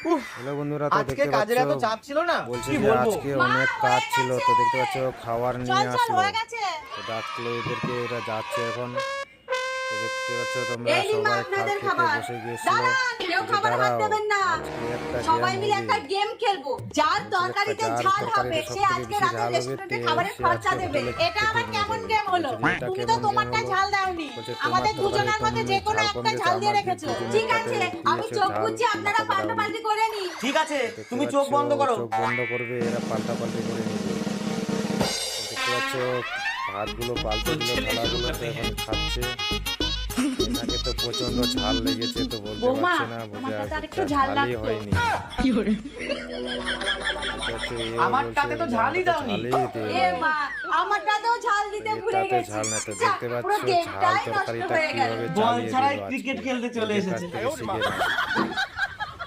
Hello বন্ধুরা, তো আজকে দেখতে কাজের এত পাচ্ছ চাপ ছিল না, বলছে কি যে বলবো। আজকে অনেক কাজ ছিল, তো দেখতে পাচ্ছ খাবার নিয়ে আসলো, হয়ে গেছে। তো ডাকলো এদেরকে, এরা যাচ্ছে এখন। তো দেখতে পাচ্ছ তোমরা এই নিন মা সবাই আপনাদের খেতে খাবার। বসে গিয়েছিল। দাঁড়ান, কেউ যে খাবার হাত দাঁড়াও, দেবেন না। আজকে একটা সবাই গেম মিলে হবে, একটা গেম খেলবো। যার বলছে তরকারিতে যার ঝাল হবে তরকারিতে সে সবথেকে আজকে বেশি রাতে ঝাল হবে রেস্টুরেন্টে তেল, খাবারের সে খরচা আজকে দেবে। হোটেলে এটা খেতে আবার নিয়ে কেমন যাবে। গেম হলো? বলছে যে এটা তুমি তো কেমন গেম তোমারটা হলো, ঝাল দাওনি। বলছে আমাদের তোমার দুজনের তরকারি মধ্যে কম যে কোনো ঝাল কম একটা দিয়েছে, ঝাল দিয়ে আমার রেখেছো। দুজনের ঠিক তাতে আছে, আমি দিয়েছে চোখ ঝাল, বুঝছি, আপনারা আমাকে দাওনি। পাল্টাপাল্টি করে নিন। ঠিক আছে, দেখতে তুমি পাচ্ছ চোখ বন্ধ করো। চোখ বন্ধ করবে, এরা পাল্টাপাল্টি করে নেবে। দেখতে পাচ্ছ ভাতগুলো পাল্টে দিল, থালাগুলো তো এখন খাচ্ছে। এনাকে তো প্রচন্ড ঝাল লেগেছে, তো বলতে বৌমা, পারছে না, বোঝা আমারটাতে আরেকটু যাচ্ছে ঝাল ঝালই লাগতো। হয়নি। দেখতে পাচ্ছ এও আমারটাতে বলছে তো যে ঝালই আমাকে দাওনি। ঝালই এ দেয়নি। মা, আমারটাতেও ঝাল দিতে ভুলে এটাতে গেছি। ঝাল না, তো যা, দেখতে পুরো পাচ্ছ ঝাল গেমটাই নষ্ট তরকারিটা হয়ে গেল। কিভাবে বল চালিয়ে ছাড়াই দিল ক্রিকেট আজকে। খেলতে চলে এদের কাছ এসেছে। থেকে শিখে নাও।